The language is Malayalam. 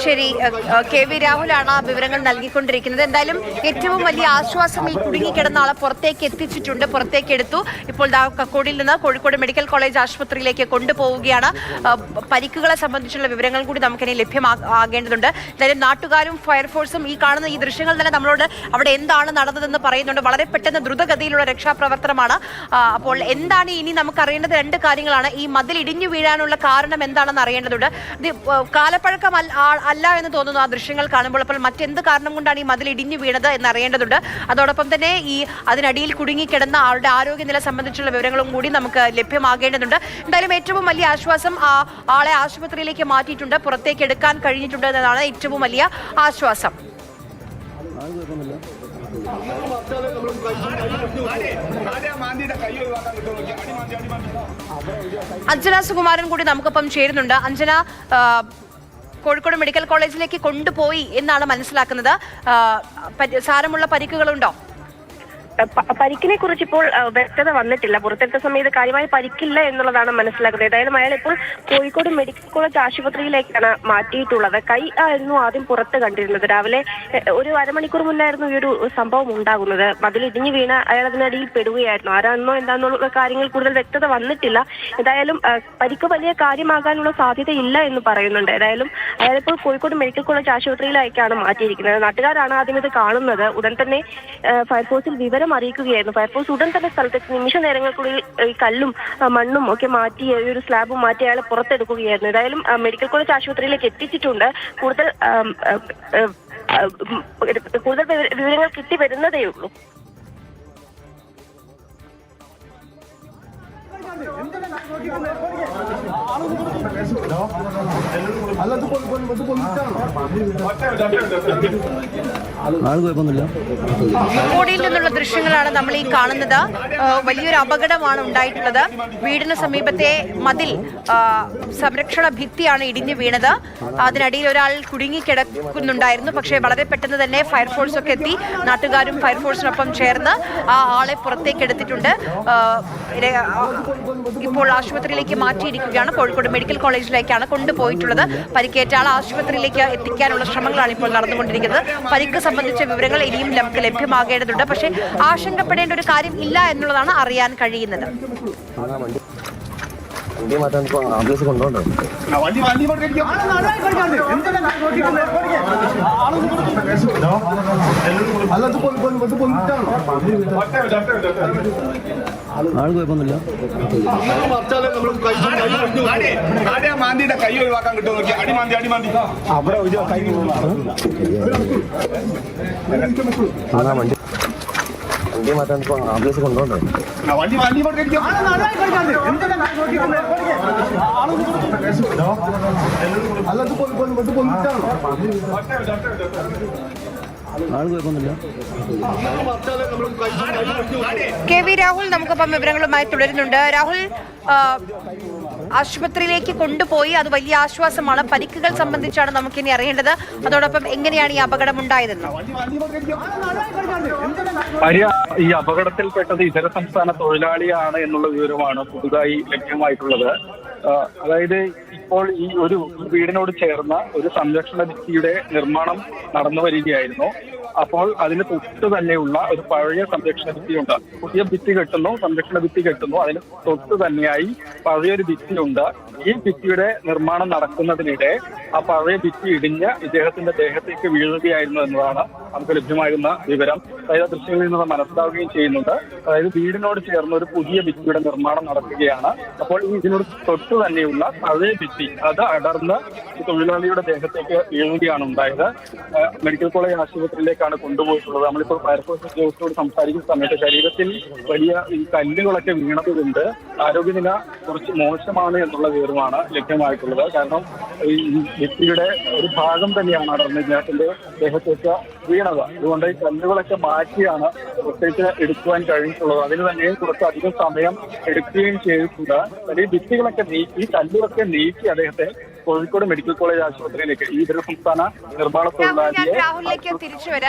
ശരി, കെ വി രാഹുലാണ് വിവരങ്ങൾ നൽകിക്കൊണ്ടിരിക്കുന്നത്. എന്തായാലും ഏറ്റവും വലിയ ആശ്വാസം ഈ കുടുങ്ങിക്കിടന്ന ആളെ പുറത്തേക്ക് എത്തിച്ചിട്ടുണ്ട്, പുറത്തേക്ക് എടുത്തു. ഇപ്പോൾ കക്കോടിയിൽ നിന്ന് കോഴിക്കോട് മെഡിക്കൽ കോളേജ് ആശുപത്രിയിലേക്ക് കൊണ്ടുപോവുകയാണ്. പരിക്കുകളെ സംബന്ധിച്ചുള്ള വിവരങ്ങൾ കൂടി നമുക്കിനി ലഭ്യമാകേണ്ടതുണ്ട്. എന്തായാലും നാട്ടുകാരും ഫയർഫോഴ്സും ഈ കാണുന്ന ഈ ദൃശ്യങ്ങൾ തന്നെ നമ്മളോട് അവിടെ എന്താണ് നടന്നതെന്ന് പറയുന്നുണ്ട്. വളരെ പെട്ടെന്ന് ദ്രുതഗതിയിലുള്ള രക്ഷാപ്രവർത്തനമാണ്. അപ്പോൾ എന്താണ് ഇനി നമുക്കറിയേണ്ടത്? രണ്ട് കാര്യങ്ങളാണ്. ഈ മതിൽ ഇടിഞ്ഞു വീഴാനുള്ള കാരണം എന്താണെന്ന് അറിയേണ്ടതുണ്ട്. കാലപ്പഴക്കം അല്ല എന്ന് തോന്നുന്നു ആ ദൃശ്യങ്ങൾ കാണുമ്പോൾ. അപ്പോൾ മറ്റെന്ത് കാരണം കൊണ്ടാണ് ഈ മതിൽ ഇടിഞ്ഞു വീണത് എന്ന് അറിയേണ്ടതുണ്ട്. അതോടൊപ്പം തന്നെ ഈ അതിനടിയിൽ കുടുങ്ങിക്കിടന്ന ആളുടെ ആരോഗ്യനില സംബന്ധിച്ചുള്ള വിവരങ്ങളും കൂടി നമുക്ക് ലഭ്യമാകേണ്ടതുണ്ട്. എന്തായാലും ഏറ്റവും വലിയ ആശ്വാസം ആളെ ആശുപത്രിയിലേക്ക് മാറ്റിയിട്ടുണ്ട്, പുറത്തേക്ക് എടുക്കാൻ കഴിഞ്ഞിട്ടുണ്ട് എന്നതാണ് ഏറ്റവും വലിയ ആശ്വാസം. അഞ്ജന സുകുമാരൻ കൂടി നമുക്കൊപ്പം ചേരുന്നുണ്ട്. അഞ്ജന, കോഴിക്കോട് മെഡിക്കൽ കോളേജിലേക്ക് കൊണ്ടുപോയി എന്നാണ് മനസ്സിലാക്കുന്നത്. സാരമുള്ള പരിക്കുകളുണ്ടോ? പരിക്കിനെ കുറിച്ച് ഇപ്പോൾ വ്യക്തത വന്നിട്ടില്ല. പുറത്തെടുത്ത സമയത്ത് കാര്യമായ പരിക്കില്ല എന്നുള്ളതാണ് മനസ്സിലാക്കുന്നത്. ഏതായാലും അയാൾ ഇപ്പോൾ കോഴിക്കോട് മെഡിക്കൽ കോളേജ് ആശുപത്രിയിലേക്കാണ് മാറ്റിയിട്ടുള്ളത്. കൈ ആയിരുന്നു ആദ്യം പുറത്ത് കണ്ടിരുന്നത്. രാവിലെ ഒരു അരമണിക്കൂർ മുന്നായിരുന്നു ഈ ഒരു സംഭവം ഉണ്ടാകുന്നത്. മതിൽ ഇടിഞ്ഞു വീണ അയാൾ അതിനടിയിൽ പെടുകയായിരുന്നു. ആരാണെന്നോ എന്താണെന്നുള്ള കാര്യങ്ങൾ കൂടുതൽ വ്യക്തത വന്നിട്ടില്ല. ഏതായാലും പരിക്ക് വലിയ കാര്യമാകാനുള്ള സാധ്യതയില്ല എന്ന് പറയുന്നുണ്ട്. ഏതായാലും അയാളിപ്പോൾ കോഴിക്കോട് മെഡിക്കൽ കോളേജ് ആശുപത്രിയിലേക്കാണ് മാറ്റിയിരിക്കുന്നത്. നാട്ടുകാരാണ് ആദ്യം ഇത് കാണുന്നത്. ഉടൻ തന്നെ ഫയർഫോഴ്സിൽ വിവരം അറിയിക്കുകയായിരുന്നു. ഫയർഫോഴ്സ് ഉടൻ തന്നെ സ്ഥലത്തേക്ക് നിമിഷ നേരങ്ങൾക്കുള്ളിൽ ഈ കല്ലും മണ്ണും ഒക്കെ മാറ്റി ഒരു സ്ലാബും മാറ്റി അയാളെ പുറത്തെടുക്കുകയായിരുന്നു. ഏതായാലും മെഡിക്കൽ കോളേജ് ആശുപത്രിയിലേക്ക് എത്തിച്ചിട്ടുണ്ട്. കൂടുതൽ വിവരങ്ങൾ കിട്ടി വരുന്നതേ ഉള്ളൂ. കോടിയിൽ നിന്നുള്ള ദൃശ്യങ്ങളാണ് നമ്മൾ ഈ കാണുന്നത്. വലിയൊരു അപകടമാണ് ഉണ്ടായിട്ടുള്ളത്. വീടിന് സമീപത്തെ മതിൽ സംരക്ഷണ ഭിത്തിയാണ് ഇടിഞ്ഞു വീണത്. അതിനടിയിൽ ഒരാൾ കുടുങ്ങിക്കിടക്കുന്നുണ്ടായിരുന്നു. പക്ഷേ വളരെ പെട്ടെന്ന് തന്നെ ഫയർഫോഴ്സ് ഒക്കെ എത്തി. നാട്ടുകാരും ഫയർഫോഴ്സിനൊപ്പം ചേർന്ന് ആ ആളെ പുറത്തേക്ക് എടുത്തിട്ടുണ്ട്. ഇപ്പോൾ ആശുപത്രിയിലേക്ക് മാറ്റിയിരിക്കുകയാണ്. കോഴിക്കോട് മെഡിക്കൽ കോളേജിലേക്കാണ് കൊണ്ടുപോയിട്ടുള്ളത്. പരിക്കേറ്റ ആൾ ആശുപത്രിയിലേക്ക് എത്തിക്കാനുള്ള ശ്രമങ്ങളാണ് ഇപ്പോൾ നടന്നുകൊണ്ടിരിക്കുന്നത്. പരിക്ക് സംബന്ധിച്ച വിവരങ്ങൾ ഇനിയും നമുക്ക് ലഭ്യമാകേണ്ടതുണ്ട്. പക്ഷേ ആശങ്കപ്പെടേണ്ട ഒരു കാര്യം ഇല്ല എന്നുള്ളതാണ് അറിയാൻ കഴിയുന്നത്. കൈ ഒഴിവാക്കാൻ കിട്ടും. വണ്ടി മാറ്റാൻ ആംബുലൻസ് കൊണ്ടുപോകണ്ടോ? കെ വി രാഹുൽ നമുക്കൊപ്പം വിവരങ്ങളുമായി തുടരുന്നുണ്ട്. രാഹുൽ, ആശുപത്രിയിലേക്ക് കൊണ്ടുപോയി, അത് വലിയ ആശ്വാസമാണ്. പരിക്കുകൾ സംബന്ധിച്ചാണ് നമുക്കിനി അറിയേണ്ടത്. അതോടൊപ്പം എങ്ങനെയാണ് ഈ അപകടം ഉണ്ടായതെന്ന്? ഈ അപകടത്തിൽപ്പെട്ടത് ഇതര സംസ്ഥാന തൊഴിലാളിയാണ് എന്നുള്ള വിവരമാണ് പുതുതായി ലഭ്യമായിട്ടുള്ളത്. അതായത് ഇപ്പോൾ ഈ ഒരു വീടിനോട് ചേർന്ന ഒരു സംരക്ഷണ ഭിത്തിയുടെ നിർമ്മാണം നടന്നു വരികയായിരുന്നു. അപ്പോൾ അതിന് തൊട്ട് തന്നെയുള്ള ഒരു പഴയ സംരക്ഷണ ഭിത്തിയുണ്ട്. പുതിയ ഭിത്തി കെട്ടുന്നു, സംരക്ഷണ ഭിത്തി കെട്ടുന്നു. അതിന് തൊട്ട് തന്നെയായി പഴയൊരു ഭിത്തിയുണ്ട്. ഈ ഭിത്തിയുടെ നിർമ്മാണം നടക്കുന്നതിനിടെ ആ പഴയ ഭിത്തി ഇടിഞ്ഞ് ഇദ്ദേഹത്തിന്റെ ദേഹത്തേക്ക് വീഴുകയായിരുന്നു എന്നതാണ് നമുക്ക് ലഭ്യമാകുന്ന വിവരം. അതായത് ദൃശ്യങ്ങളിൽ നിന്ന് മനസ്സിലാവുകയും ചെയ്യുന്നുണ്ട്. അതായത് വീടിനോട് ചേർന്ന് ഒരു പുതിയ ഭിത്തിയുടെ നിർമ്മാണം നടക്കുകയാണ്. അപ്പോൾ ഇതിനോട് തൊട്ട് തന്നെയുള്ള പഴയ ഭിത്തി അത് അടർന്ന് തൊഴിലാളിയുടെ ദേഹത്തേക്ക് വീഴുകയാണ് ഉണ്ടായത്. മെഡിക്കൽ കോളേജ് ആശുപത്രിയിലേക്കാണ് കൊണ്ടുപോയിട്ടുള്ളത്. നമ്മളിപ്പോൾ ഫയർഫോഴ്സ് ഉദ്യോഗസ്ഥരോട് സംസാരിക്കുന്ന സമയത്ത് ശരീരത്തിൽ വലിയ ഈ കല്ലുകളൊക്കെ വീണതുകൊണ്ട് ആരോഗ്യനില കുറച്ച് മോശമാണ് എന്നുള്ള വിവരമാണ് ലഭ്യമായിട്ടുള്ളത്. കാരണം ഈ ഭിത്തിയുടെ ഒരു ഭാഗം തന്നെയാണ് അടർന്ന് ഇദ്ദേഹത്തിന്റെ ദേഹത്തേക്ക് വീണത്. അതുകൊണ്ട് ഈ കല്ലുകളൊക്കെ മാറ്റിയാണ് പുറത്തേക്ക് എടുക്കുവാൻ കഴിഞ്ഞിട്ടുള്ളത്. അതിന് തന്നെ കുറച്ചധികം സമയം എടുക്കുകയും ചെയ്തിട്ടുണ്ട്. ഈ ഭിത്തികളൊക്കെ നീക്കി, കല്ലുകളൊക്കെ നീക്കി അദ്ദേഹത്തെ കോഴിക്കോട് മെഡിക്കൽ കോളേജ് ആശുപത്രിയിലേക്ക് ഈ ഇതര സംസ്ഥാന നിർമ്മാണ തൊഴിലാളിയെ രാഹുലിലേക്ക് തിരിച്ചു വരാം.